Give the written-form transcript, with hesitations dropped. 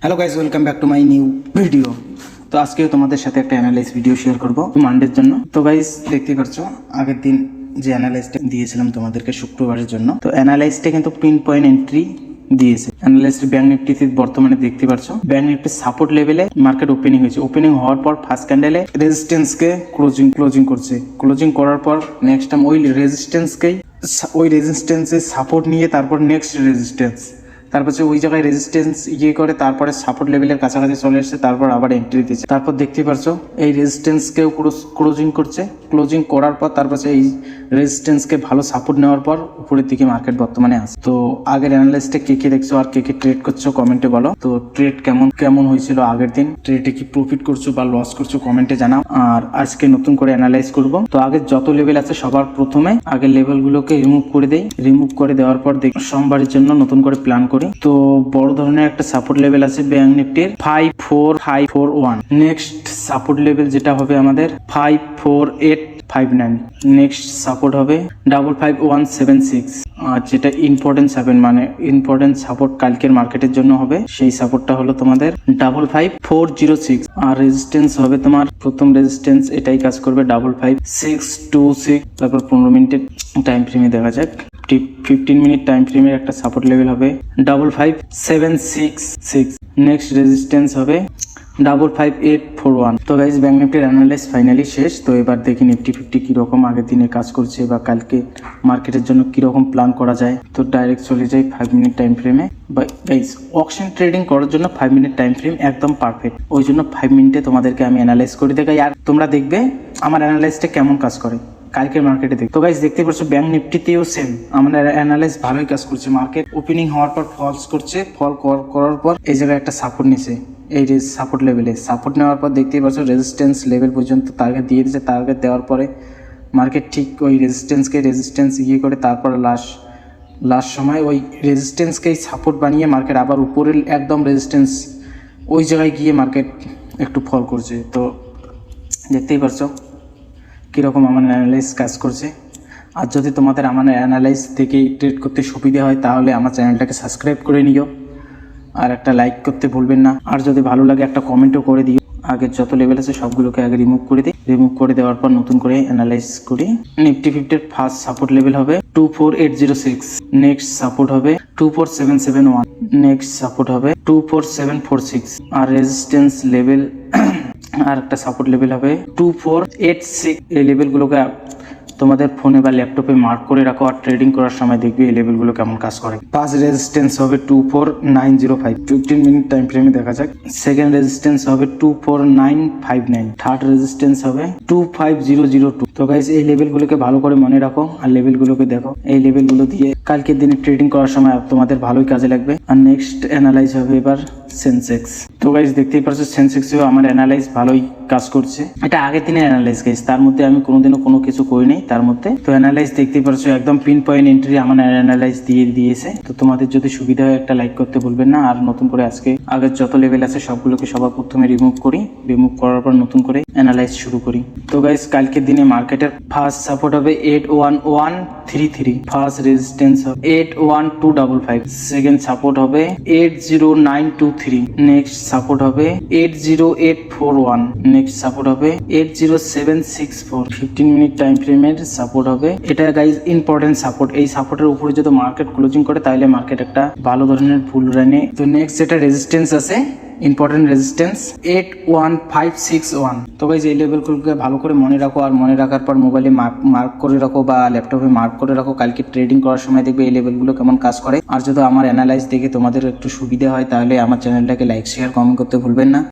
Hello guys, welcome back to my new video. তো আজকেও তোমাদের সাথে একটা অ্যানালাইজ ভিডিও শেয়ার করব মানডের জন্য। তো গাইস দেখতে পাচ্ছ আগের দিন যে অ্যানালাইজটা দিয়েছিলাম তোমাদেরকে শুক্রবারের জন্য, তো অ্যানালাইজটা কিন্তু পিন পয়েন্ট এন্ট্রি দিয়েছে। অ্যানালাইজড ব্যাংক নিফটিতে বর্তমানে দেখতে পাচ্ছ ব্যাংক নিফটি সাপোর্ট লেভেলে মার্কেট ওপেনিং হয়েছে। ওপেনিং হওয়ার পর ফার্স্ট ক্যান্ডেলে রেজিস্ট্যান্সকে ক্লোজিং করছে। ক্লোজিং করার পর নেক্সট টাইম ওই রেজিস্ট্যান্সে সাপোর্ট নিয়ে তারপর নেক্সট রেজিস্ট্যান্স, তারপর ওই জায়গায় রেজিস্ট্যান্স করে তারপরে সাপোর্ট লেভেলের কাছাকাছি চলে এসেছে, তারপর আবার এন্ট্রি দিচ্ছে। তারপর দেখতে পাচ্ছ এই রেজিস্ট্যান্সকেও ক্লোজিং করছে। ক্লোজিং করার পর তারপর এই রেজিস্ট্যান্সকে ভালো সাপোর্ট নেওয়ার পর উপরের দিকে মার্কেট বর্তমানে আছে। তো আগের অ্যানালাইসিসটা কে দেখছো আর কে ট্রেড করছো কমেন্টে বলো। তো ট্রেড কেমন হয়েছিল আগের দিন, ট্রেডে কি প্রফিট করছো বা লস করছো কমেন্টে জানাও। আর আজকে নতুন করে অ্যানালাইজ করব। তো আগের যত লেভেল আছে সবার প্রথমে আগের লেভেলগুলোকে রিমুভ করে দেই। রিমুভ করে দেওয়ার পর দেখি সোমবারের জন্য নতুন করে প্ল্যান করি। তো বড় ধরনের একটা সাপোর্ট লেভেল আছে ব্যাংক নিফটির 54541। নেক্সট সাপোর্ট লেভেল যেটা হবে আমাদের 54859। নেক্সট সাপোর্ট হবে 55176। আর যেটা ইম্পর্টেন্ট সাপোর্ট কালকের মার্কেটের জন্য হবে, সেই সাপোর্টটা হলো তোমাদের 55406। আর রেজিস্ট্যান্স হবে তোমার প্রথম রেজিস্ট্যান্স এটাই কাজ করবে 55626। তারপর 15 মিনিটের টাইম ফ্রেমে দেখা যাক। 15 মিনিট টাইম ফ্রেমের একটা সাপোর্ট লেভেল হবে 55766। নেক্সট রেজিস্ট্যান্স হবে 55841। তো গাইস ব্যাংক নিফটির অ্যানালাইজ ফাইনালি শেষ। তো এবার দেখি নিফটি 50 কিরকম আগের দিনে কাজ করছে বা কালকে মার্কেটের জন্য কিরকম প্ল্যান করা যায়। তো ডাইরেক্ট চলে যাই 5 মিনিট টাইম ফ্রেমে। গাইস অকশন ট্রেডিং করার জন্য 5 মিনিট টাইম ফ্রেম একদম পারফেক্ট। ওই জন্য 5 মিনিটে তোমাদেরকে আমি অ্যানালাইজ করে দেখাই, আর তোমরা দেখবে আমার অ্যানালাইজটা কেমন কাজ করে কালকের মার্কেটে দেখ। তো গাইস দেখতে পাচ্ছ ব্যাংক নিফটিতেও সেম আমাদের অ্যানালাইজ ভালোই কাজ করছে। মার্কেট ওপেনিং হওয়ার পর ফলস করছে, করার পর এই জায়গায় একটা সাপোর্ট নিছে। এই সাপোর্ট লেভেলে সাপোর্ট নেওয়ার পর দেখতেই পাচ্ছ রেজিস্ট্যান্স লেভেল পর্যন্ত টার্গেট দিয়ে দিচ্ছে। টার্গেট দেওয়ার পরে মার্কেট ঠিক ওই রেজিস্ট্যান্স করে তারপর লাস্ট সময় ওই রেজিস্ট্যান্সকেই সাপোর্ট বানিয়ে মার্কেট আবার উপরের একদম রেজিস্ট্যান্স ওই জায়গায় গিয়ে মার্কেট একটু ফল করছে। তো দেখতেই পারছো কীরকম আমার অ্যানালাইজ কাজ করছে। আর যদি তোমাদের আমার অ্যানালাইজ থেকে ট্রেড করতে সুবিধা হয় তাহলে আমার চ্যানেলটাকে সাবস্ক্রাইব করে নিও, আর একটা লাইক করতে ভুলবেন না। আর যদি ভালো লাগে একটা কমেন্টও করে দিও। আগের যত লেভেল আছে সবগুলোকে আগে রিমুভ করে দিই। রিমুভ করে দেওয়ার পর নতুন করে অ্যানালাইজ করি। নিফটি 50 এর ফার্স্ট সাপোর্ট লেভেল হবে 24806। নেক্সট সাপোর্ট হবে 24771। নেক্সট সাপোর্ট হবে 24746। আর রেজিস্ট্যান্স লেভেল আর একটা সাপোর্ট লেভেল হবে 2486। এই লেভেলগুলোকে তোমাদের ফোনে বা ল্যাপটপে মার্ক করে রাখো, আর ট্রেডিং করার সময় দেখবে এই লেভেলগুলো কেমন কাজ করে। ফার্স্ট রেজিস্ট্যান্স হবে 24905। 15 মিনিট টাইম ফ্রেমে দেখা যাক। সেকেন্ড রেজিস্ট্যান্স হবে 24959। থার্ড রেজিস্ট্যান্স হবে 25002। তো গাইস এই লেভেলগুলোকে ভালো করে মনে রাখো আর লেভেলগুলোকে দেখো। এই লেভেলগুলো দিয়ে কালকের দিনে ট্রেডিং করার সময় তোমাদের ভালোই কাজে লাগবে। আর নেক্সট অ্যানালাইজ হবে এবার সেন্সেক্স। তো গাইস দেখতেই পাচ্ছ সেন্সেক্সেও আমার অ্যানালাইজ ভালোই কাজ করছে। এটা আগের দিনের অ্যানালাইজ গাইস, তার মধ্যে আমি কোনোদিনও কোনো কিছু করি নাই তার মধ্যে। তো অ্যানালাইজ দেখতেই পাচ্ছ একদম পিন পয়েন্ট এন্ট্রি আমার অ্যানালাইজ দিয়েছে। তো তোমাদের যদি সুবিধা হয় একটা লাইক করতে ভুলবেন না। আর নতুন করে আজকে আগের যত লেভেল আছে সবগুলোকে সবার প্রথমে রিমুভ করি। রিমুভ করার পর নতুন করে অ্যানালাইজ শুরু করি। তো গাইস কালকের দিনে মার্কেটের ফার্স্ট সাপোর্ট হবে 81133। ফার্স্ট রেজিস্ট্যান্স হবে 81255। সেকেন্ড সাপোর্ট হবে 80923। নেক্সট সাপোর্ট হবে 80841। নেক্সট সাপোর্ট হবে 80764। 15 মিনিট টাইম ফ্রেমের সাপোর্ট হবে এটা গাইজ ইম্পর্টেন্ট সাপোর্ট। এই সাপোর্টের উপরে যদি মার্কেট ক্লোজিং করে তাহলে মার্কেট একটা ভালো ধরনের ফুল রানে। তো নেক্সট যেটা রেজিস্ট্যান্স আছে ইম্পর্টেন্ট রেজিস্ট্যান্স 81561। তো গাইজ এই লেভেলগুলোকে ভালো করে মনে রাখো, আর মনে রাখার পর মোবাইলে মার্ক করে রাখো বা ল্যাপটপে মার্ক করে রাখো। কালকে ট্রেডিং করার সময় দেখবে এই লেভেলগুলো কেমন কাজ করে। আর যদি আমার অ্যানালাইজ দেখে তোমাদের একটু সুবিধা হয় তাহলে আমার চ্যানেলটাকে লাইক শেয়ার কমেন্ট করতে ভুলবেন না।